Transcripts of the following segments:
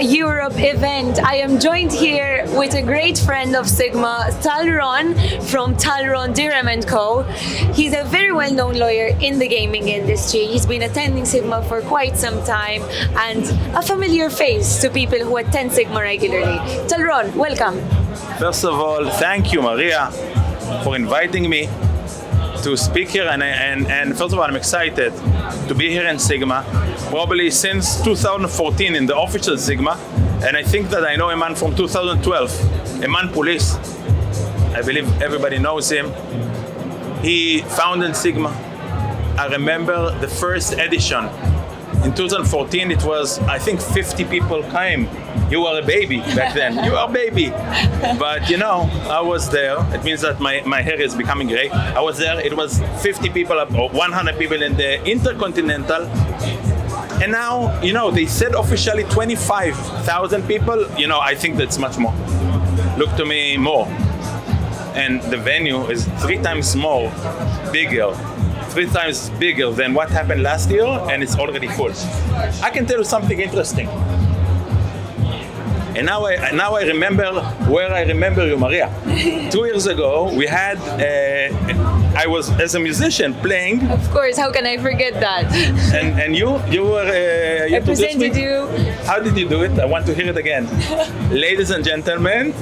Europe event. I am joined here with a great friend of SiGMA, Tal Ron from Tal Ron, Drihem Co. He's a very well-known lawyer in the gaming industry. He's been attending SiGMA for quite some time and a familiar face to people who attend SiGMA regularly. Tal Ron, welcome. First of all, thank you, Maria, for inviting me to speak here. And first of all, I'm excited to be here in SiGMA, probably since 2014 in the official SiGMA. And I think that I know a man from 2012, a man police. I believe everybody knows him. He founded SiGMA. I remember the first edition. In 2014, it was, I think, 50 people came. You were a baby back then. You were a baby. But, you know, I was there. It means that my hair is becoming gray. I was there. It was 50 people, or 100 people in the Intercontinental. And now, you know, they said officially 25,000 people. You know, I think that's much more. Look to me, more. And the venue is 3 times more bigger. 3 times bigger than what happened last year, and it's already full. I can tell you something interesting. And now I remember where I remember you, Maria. 2 years ago, we had, I was as a musician playing. Of course, how can I forget that? And you were, you I presented you. How did you do it? I want to hear it again. Ladies and gentlemen,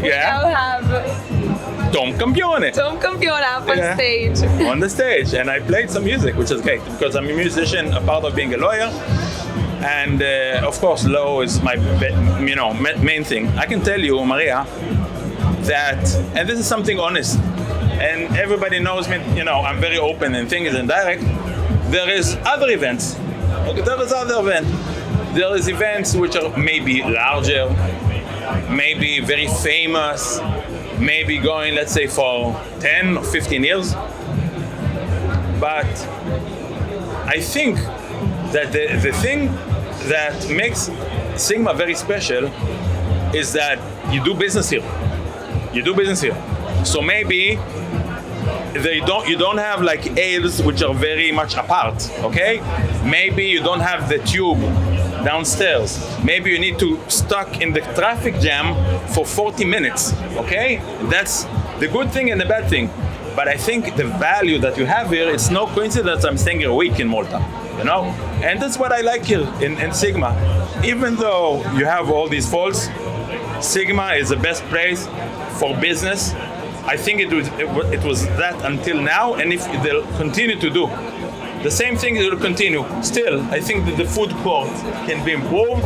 We now have Tom Campione. Tom Campione up on stage. On the stage, and I played some music, which is great because I'm a musician, a part of being a lawyer, and of course, law is my main thing. I can tell you, Maria, that, and this is something honest, and everybody knows me. You know, I'm very open and things and direct. There is other events. Okay, there is other events. There is events which are maybe larger, maybe very famous. Maybe going, let's say, for 10 or 15 years. But I think that the thing that makes SiGMA very special is that you do business here. You do business here. So maybe you don't have like aisles which are very much apart, okay? Maybe you don't have the tube downstairs. Maybe you need to stuck in the traffic jam for 40 minutes, okay? That's the good thing and the bad thing. But I think the value that you have here, it's no coincidence I'm staying here a week in Malta, you know? And that's what I like here in SiGMA. Even though you have all these faults, SiGMA is the best place for business. I think it was that until now, and if they'll continue to do the same thing, it will continue. Still, I think that the food court can be improved.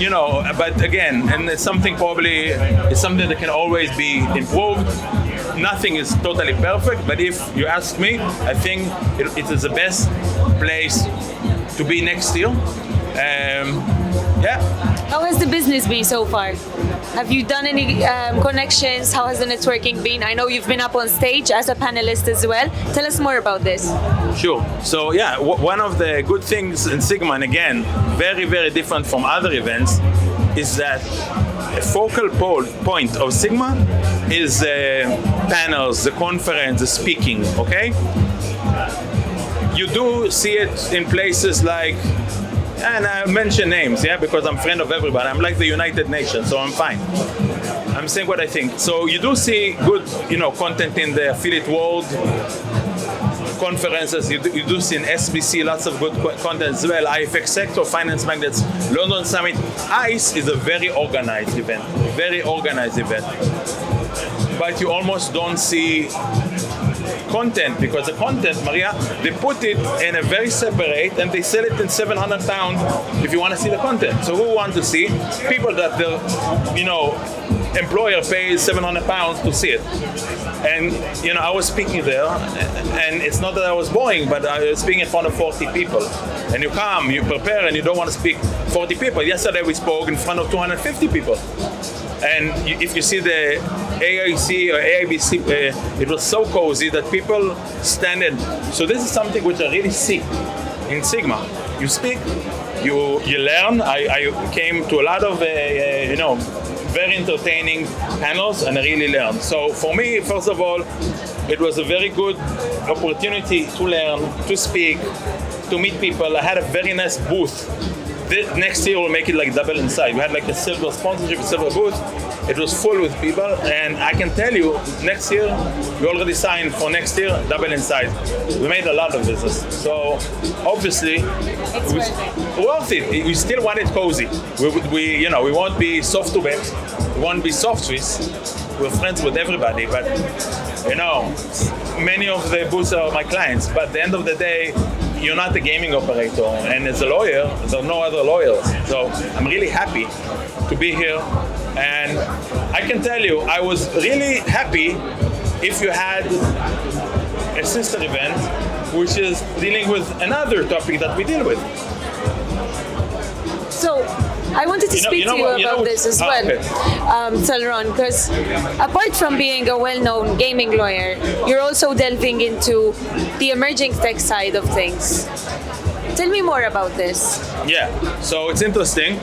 You know, but again, and it's something that can always be improved. Nothing is totally perfect, but if you ask me, I think it is the best place to be next year. Yeah. How has the business been so far? Have you done any connections? How has the networking been? I know you've been up on stage as a panelist as well. Tell us more about this. Sure. So yeah, one of the good things in SiGMA, and again, very, very different from other events, is that a focal point of SiGMA is the panels, the conference, the speaking, okay? You do see it in places like, and I mention names, yeah, because I'm friend of everybody. I'm like the United Nations, so I'm fine. I'm saying what I think. So you do see good, you know, content in the affiliate world conferences. You do see in SBC lots of good content as well. IFX Sector, Finance Magnets, London Summit. ICE is a very organized event, But you almost don't see content, because the content, Maria, they put it in a very separate and they sell it in £700 if you want to see the content. So who want to see? People that the, you know, employer pays £700 to see it. And, you know, I was speaking there, and it's not that I was boring, but I was speaking in front of 40 people. And you come, you prepare, and you don't want to speak 40 people. Yesterday we spoke in front of 250 people. And if you see the AIC or AIBC, it was so cozy that people stand in. So this is something which I really see in SiGMA. You speak, you learn. I came to a lot of, you know, very entertaining panels, and I really learned. So for me, first of all, it was a very good opportunity to learn, to speak, to meet people. I had a very nice booth next year we'll make it like double inside. We had like a silver sponsorship, a silver booth. It was full with people, and I can tell you, next year we already signed for next year double inside. We made a lot of business, so obviously It's worth it. We still want it cozy. We won't be soft to bed. We won't be soft Swiss. We're friends with everybody, but many of the booths are my clients. But at the end of the day, you're not a gaming operator, and as a lawyer, there are no other lawyers. So I'm really happy to be here, and I can tell you, I was really happy if you had a sister event, which is dealing with another topic that we deal with. So, I wanted to speak to you about this as well, okay. Tal Ron, because apart from being a well-known gaming lawyer, you're also delving into the emerging tech side of things. Tell me more about this. Yeah, so it's interesting.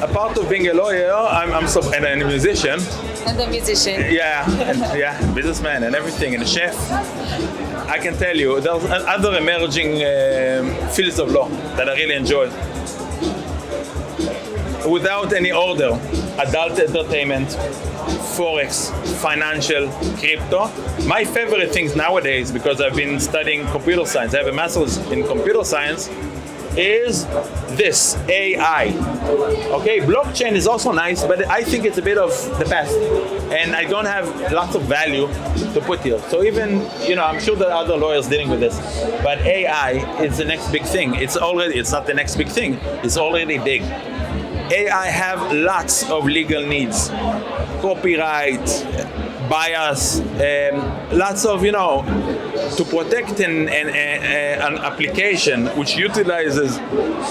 A part of being a lawyer, and a musician. And a musician. Yeah, businessman and everything, and a chef. I can tell you, there's other emerging fields of law that I really enjoy. Without any order, adult entertainment, forex, financial, crypto. My favorite things nowadays, because I've been studying computer science, I have a master's in computer science, is this, AI. Okay, blockchain is also nice, but I think it's a bit of the past, and I don't have lots of value to put here. So even, I'm sure there are other lawyers dealing with this, but AI is the next big thing. It's not the next big thing, it's already big. AI have lots of legal needs, copyright, bias, lots of, to protect an application which utilizes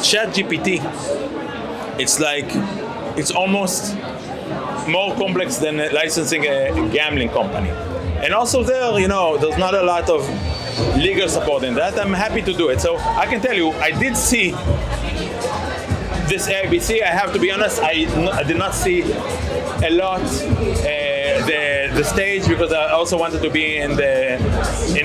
ChatGPT. It's almost more complex than licensing a gambling company. And also there's not a lot of legal support in that. I'm happy to do it. So I can tell you, I did see this ABC. I have to be honest, I did not see a lot the stage, because I also wanted to be in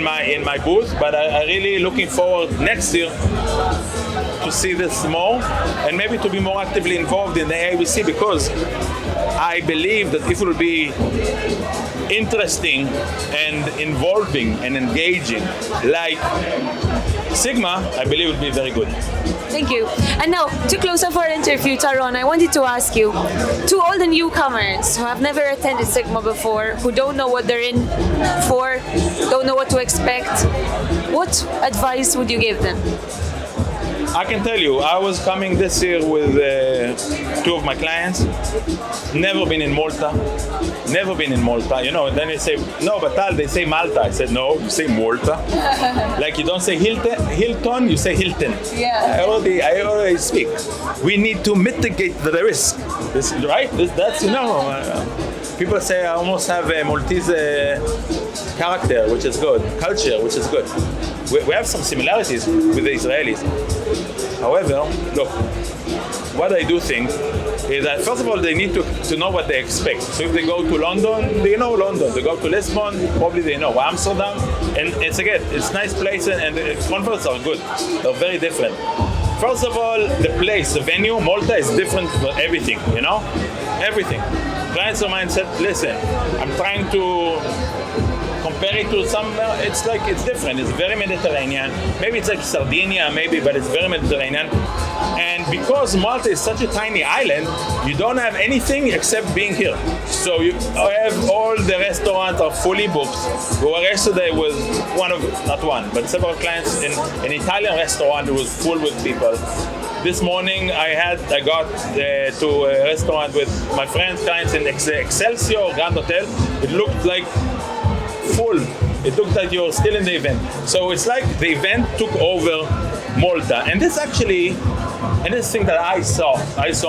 my booth. But I really looking forward next year to see this more, and maybe to be more actively involved in the ABC, because I believe that if it will be interesting and involving and engaging like SiGMA, I believe it will be very good. Thank you. And now, to close off our interview, Tal Ron, I wanted to ask you, to all the newcomers who have never attended SiGMA before, who don't know what they're in for, don't know what to expect, what advice would you give them? I can tell you, I was coming this year with two of my clients. Never been in Malta. Then they say, no, but Tal, they say Malta. I said, no, you say Malta. Like you don't say Hilton, you say Hilton. Yeah. I already speak. We need to mitigate the risk. People say I almost have a Maltese character, which is good, culture, which is good. We have some similarities with the Israelis. However, look, what I do think is that first of all, they need to know what they expect. So if they go to London, they know London. They go to Lisbon, probably they know Amsterdam. And it's nice place, and the conferences are good. They're very different. First of all, the place, the venue, Malta is different for everything, everything. Clients of mine said, listen, I'm trying to compare it to somewhere, it's different. It's very Mediterranean. Maybe it's like Sardinia, but it's very Mediterranean. And because Malta is such a tiny island, you don't have anything except being here. So you have all the restaurants are fully booked. We were yesterday with several clients in an Italian restaurant. It was full with people. This morning I got to a restaurant with my friends, clients in Excelsior Grand Hotel. It looked like full. It looked like you're still in the event. So it's like the event took over Malta. And this thing that I saw,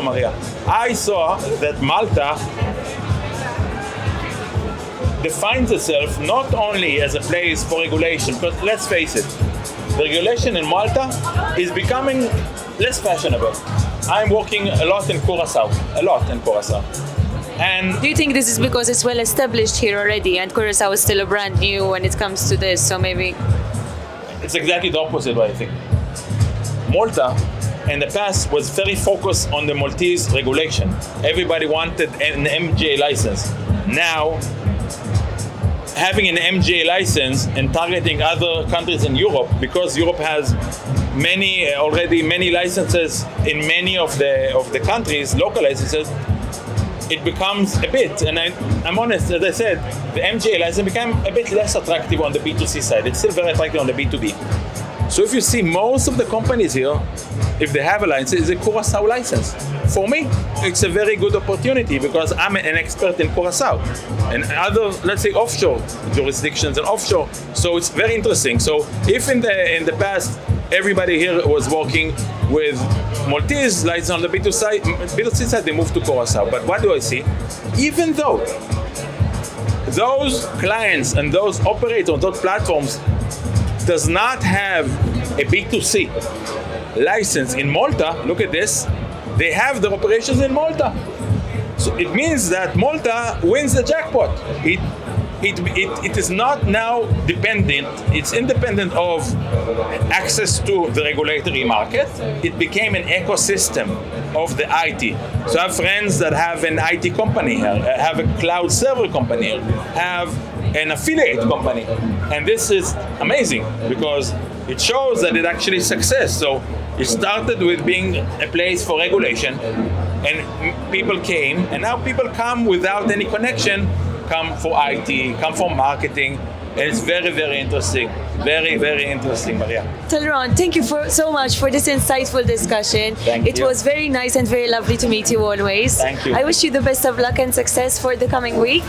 Maria. I saw that Malta defines itself not only as a place for regulation, because let's face it, the regulation in Malta is becoming less fashionable. I'm working a lot in Curacao. And do you think this is because it's well established here already, and Curacao is still a brand new when it comes to this, so maybe? It's exactly the opposite, what I think. Malta in the past was very focused on the Maltese regulation. Everybody wanted an MGA license. Now, having an MGA license and targeting other countries in Europe, because Europe has already many licenses in many of the countries, local licenses, it becomes a bit, and I'm honest, as I said, the MGA license became a bit less attractive on the B2C side. It's still very attractive on the B2B. So if you see most of the companies here, if they have a license, it's a Curaçao license. For me, it's a very good opportunity because I'm an expert in Curaçao and other, let's say, offshore jurisdictions and offshore. So it's very interesting. So if in the past, everybody here was working with Maltese license on the B2C side, they moved to Curaçao. But what do I see? Even though those clients and those operators, those platforms does not have a B2C license in Malta, look at this, they have their operations in Malta. So it means that Malta wins the jackpot. It is not now dependent, it's independent of access to the regulatory market. It became an ecosystem of the IT. So I have friends that have an IT company here, have a cloud server company here, have an affiliate company. And this is amazing because it shows that it actually is success. So it started with being a place for regulation and people came, and now people come without any connection, come for IT, come for marketing, and it's very, very interesting. Very, very interesting, Maria. Tal Ron, thank you so much for this insightful discussion. Thank you. It was very nice and very lovely to meet you always. Thank you. I wish you the best of luck and success for the coming week.